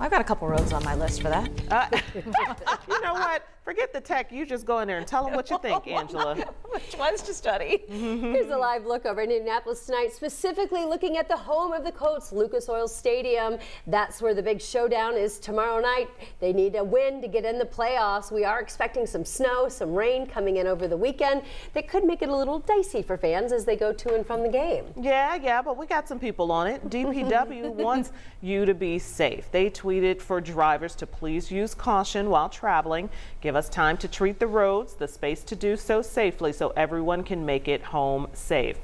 I've got a couple roads on my list for that. You know what? Forget the tech. You just go in there and tell them what you think, Angela. Which ones to study? Here's a live look over in Indianapolis tonight, specifically looking at the home of the Colts, Lucas Oil Stadium. That's where the big showdown is tomorrow night. They need a win to get in the playoffs. We are expecting some snow, some rain coming in over the weekend that could make it a little dicey for fans as they go to and from the game. Yeah, but we got some people on it. DPW wants you to be safe. They tweeted for drivers to please use caution while traveling. Give us time to treat the roads, the space to do so safely so everyone can make it home safe.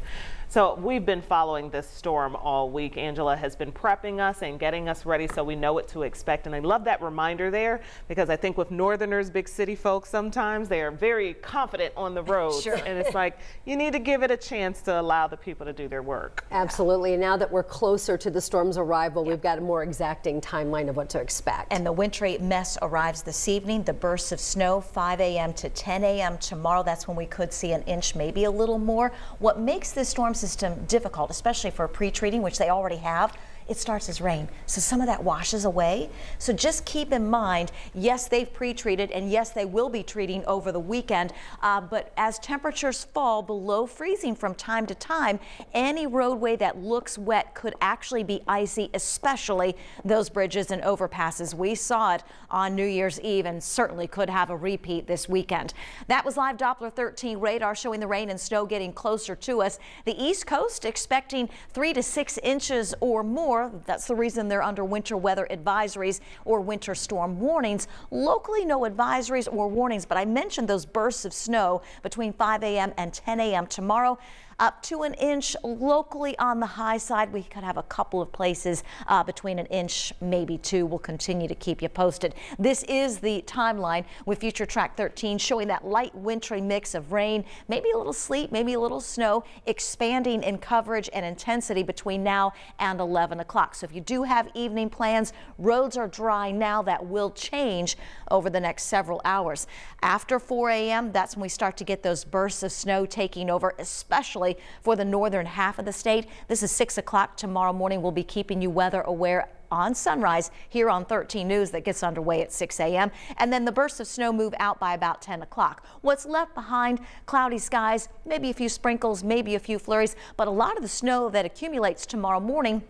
So we've been following this storm all week. Angela has been prepping us and getting us ready so we know what to expect. And I love that reminder there because I think with Northerners, big city folks, sometimes they are very confident on the roads. Sure. And it's like you need to give it a chance to allow the people to do their work. Absolutely. And now that we're closer to the storm's arrival, we've got a more exacting timeline of what to expect. And the wintry mess arrives this evening. The bursts of snow 5 a.m. to 10 a.m. tomorrow. That's when we could see an inch, maybe a little more. What makes this storm system difficult, especially for pre-treating, which they already have, it starts as rain. So some of that washes away. So just keep in mind, yes, they've pre-treated and yes, they will be treating over the weekend. But as temperatures fall below freezing from time to time, any roadway that looks wet could actually be icy, especially those bridges and overpasses. We saw it on New Year's Eve and certainly could have a repeat this weekend. That was live Doppler 13 radar showing the rain and snow getting closer to us. The East Coast expecting 3 to 6 inches or more. That's the reason they're under winter weather advisories or winter storm warnings. Locally, no advisories or warnings, but I mentioned those bursts of snow between 5 a.m. and 10 a.m. tomorrow. Up to an inch locally on the high side. We could have a couple of places between an inch, maybe 2. We'll continue to keep you posted. This is the timeline with Future Track 13 showing that light wintry mix of rain, maybe a little sleet, maybe a little snow, expanding in coverage and intensity between now and 11 o'clock. So if you do have evening plans, roads are dry now. That will change over the next several hours. After 4 a.m., that's when we start to get those bursts of snow taking over, especially for the northern half of the state. This is 6 o'clock tomorrow morning. We'll be keeping you weather aware on sunrise here on 13 News that gets underway at 6 a.m. And then the bursts of snow move out by about 10 o'clock. What's left behind? Cloudy skies, maybe a few sprinkles, maybe a few flurries, but a lot of the snow that accumulates tomorrow morning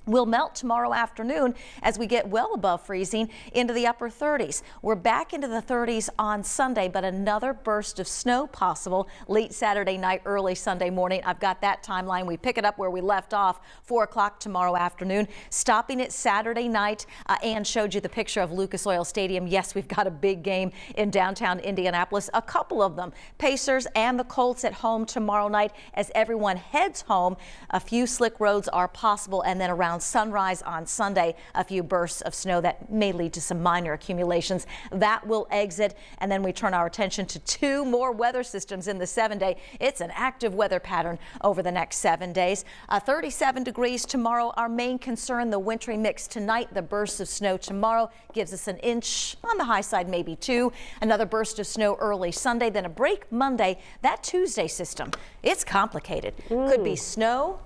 will melt tomorrow afternoon as we get well above freezing into the upper 30s. We're back into the 30s on Sunday, but another burst of snow possible late Saturday night, early Sunday morning. I've got that timeline. We pick it up where we left off, 4 o'clock tomorrow afternoon. Stopping it Saturday night. Ann showed you the picture of Lucas Oil Stadium. Yes, we've got a big game in downtown Indianapolis. A couple of them, Pacers and the Colts at home tomorrow night as everyone heads home. A few slick roads are possible, and then around sunrise on Sunday, a few bursts of snow that may lead to some minor accumulations. That will exit, and then we turn our attention to 2 more weather systems in the 7-day. It's an active weather pattern over the next 7 days. 37 degrees tomorrow. Our main concern, the wintry mix tonight. The bursts of snow tomorrow gives us an inch on the high side, maybe 2. Another burst of snow early Sunday, then a break Monday. That Tuesday system, it's complicated. Could be snow,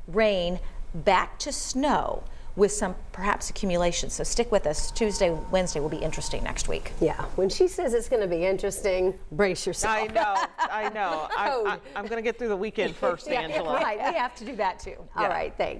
rain, back to snow with some perhaps accumulation. So stick with us. Tuesday, Wednesday will be interesting next week. Yeah, when she says it's going to be interesting, brace yourself. I know. I'm going to get through the weekend first, Angela. Right, we have to do that too. All right, thanks.